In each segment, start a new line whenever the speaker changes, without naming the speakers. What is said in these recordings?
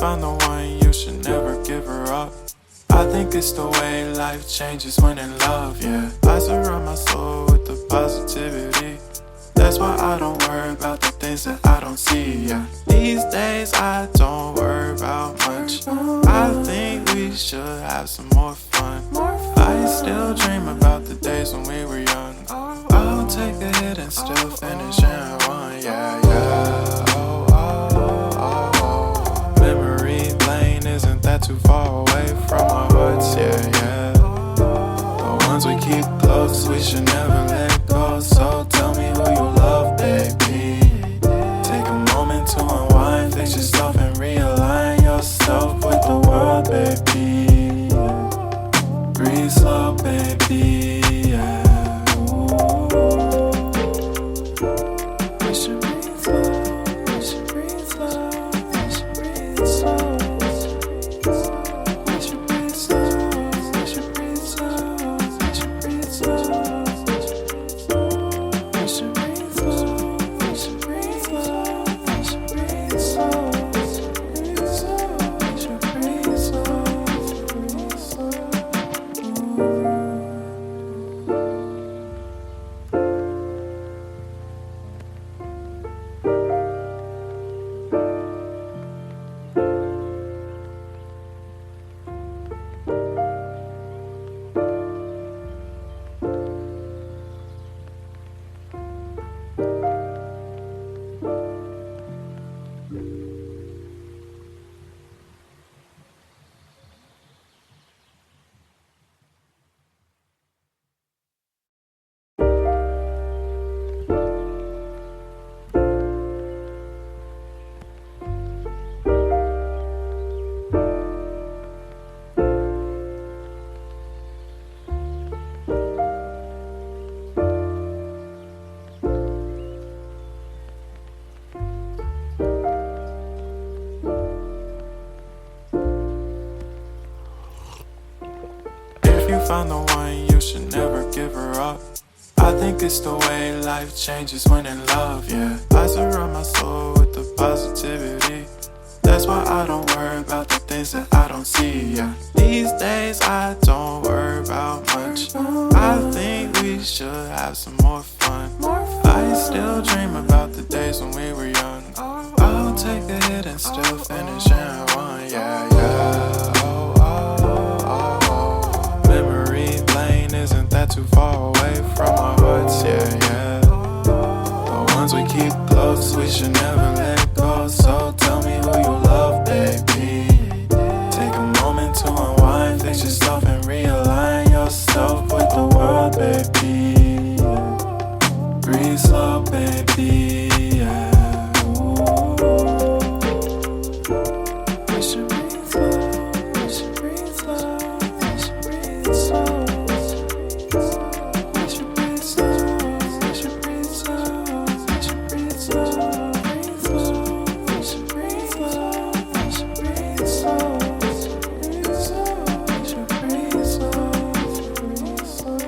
found the one, you should never give her up. I think it's the way life changes when in love, yeah. I surround my soul with the positivity. That's why I don't worry about the things that I don't see, yeah. These days I don't worry about much. I think we should have some more fun. I still dream about the days when we were young. I'll take a hit and still finish in one, yeah, yeah. Oh, oh, oh, oh. Memory lane isn't that too far away from our hearts, yeah, yeah. The ones we keep close, we should never let go. So tell me who you love, baby. Take a moment to unwind, fix yourself and realign yourself with the world, baby. Breathe slow, baby, yeah. We should breathe slow, we should breathe slow, we should breathe slow. We should breathe slow, we should breathe slow, we should breathe slow. We should breathe slow, we should breathe slow, we should breathe slow. We should breathe slow, breathe slow. Found the one, you should never give her up. I think it's the way life changes when in love, yeah. I surround my soul with the positivity. That's why I don't worry about the things that I don't see, yeah. These days I don't worry about much. I think we should have some more fun. I still dream about the days when we were young. I'll take a hit and still finish in one, yeah, yeah. Oh, oh, oh, oh. Memory lane isn't that too far away from our hearts, yeah, yeah. The ones we keep close, we should never let go. So tell me who you love, baby. Take a moment to unwind, fix yourself and realign yourself with the world, baby. Breathe slow, baby, yeah. We should breathe slow, we should breathe slow, we should breathe slow. We should breathe slow, we should breathe slow, we should breathe slow. Breathe slow, we should breathe slow, we should breathe slow. Breathe slow, we should breathe slow, breathe slow.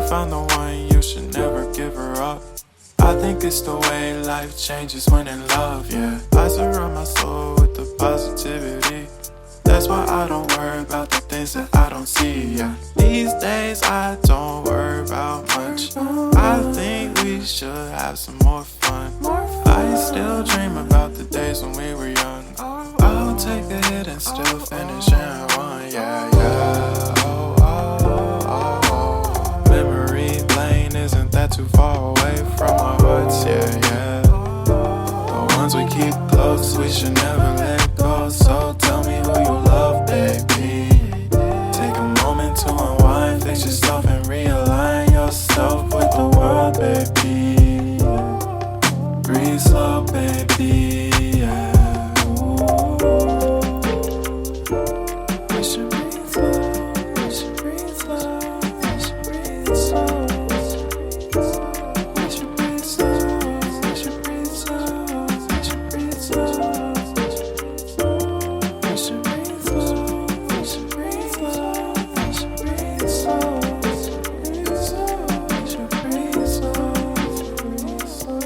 Found the one, you should never give her up. I think it's the way life changes when in love, yeah. I surround my soul with the positivity. That's why I don't worry about the things that I don't see, yeah. These days I don't worry about much. I think we should have some more fun. I still dream about the days when we were young. I'll I'll take a hit and still finish and one, yeah, yeah. Oh, oh, oh, oh. Memory lane, isn't that too far away from our hearts, yeah, yeah. The ones we keep close, we should never let go. So tell me who you love, baby. Take a moment to unwind, fix yourself and realign yourself with the world, baby. Breathe slow, baby, yeah. We should breathe slow, we should breathe slow, we should breathe slow. We should breathe slow, we should breathe slow, we should breathe slow. We should breathe slow, we should breathe slow, we should breathe slow. We should breathe slow, breathe slow.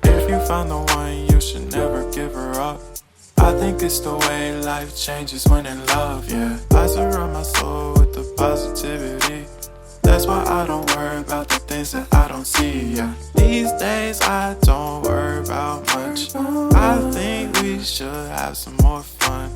If you found the one, you should never give her up. I think it's the way life changes when in love, yeah. I surround my soul with the positivity. That's why I don't worry about the things that I don't see, yeah. These days I don't worry about much. I think we should have some more fun.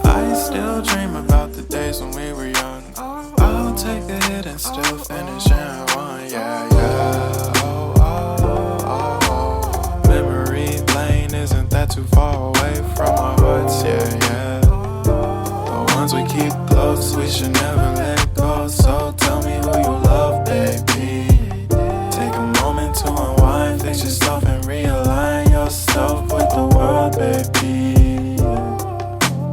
I still dream about the days when we were young. I'll take a hit and still finish and one, yeah, yeah. Oh, oh, oh, oh. Memory lane, isn't that too far away from our hearts, yeah, yeah. The ones we keep close, we should never let go. So tell me who you love, baby. Take a moment to unwind, fix yourself and realign yourself with the world, baby.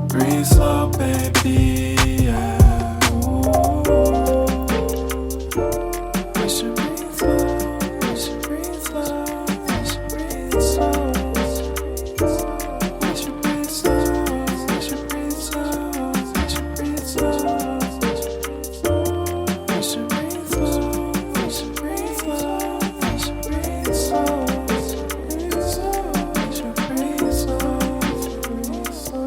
Breathe slow, baby, yeah. We should breathe slow, we should breathe slow, we should breathe slow. We should breathe slow, we should breathe slow, we should breathe slow. We should breathe slow, we should breathe slow, we should breathe slow. We should breathe slow, breathe slow.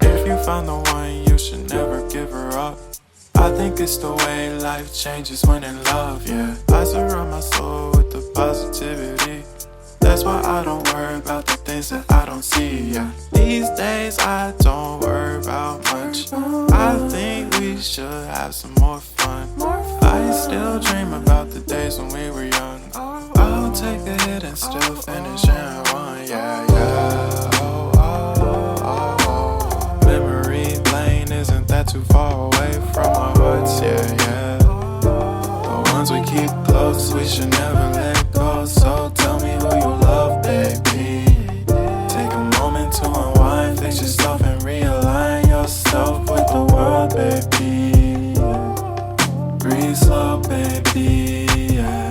If you found the one, you should never give her up. I think it's the way life changes when in love, yeah. I surround my soul with the positivity. That's why I don't worry about the things that I don't see, yeah. These days I don't worry about much. I think we should have some more fun. I still dream about the days when we were young. I'll take a hit and still finish and one, yeah, yeah. Oh, oh, oh, oh. Memory lane, isn't that too far away from our hearts, yeah, yeah. The ones we keep close, we should never let go. So tell me who you love, baby. Take a moment to unwind, fix yourself and realign yourself Breathe slow, baby, yeah.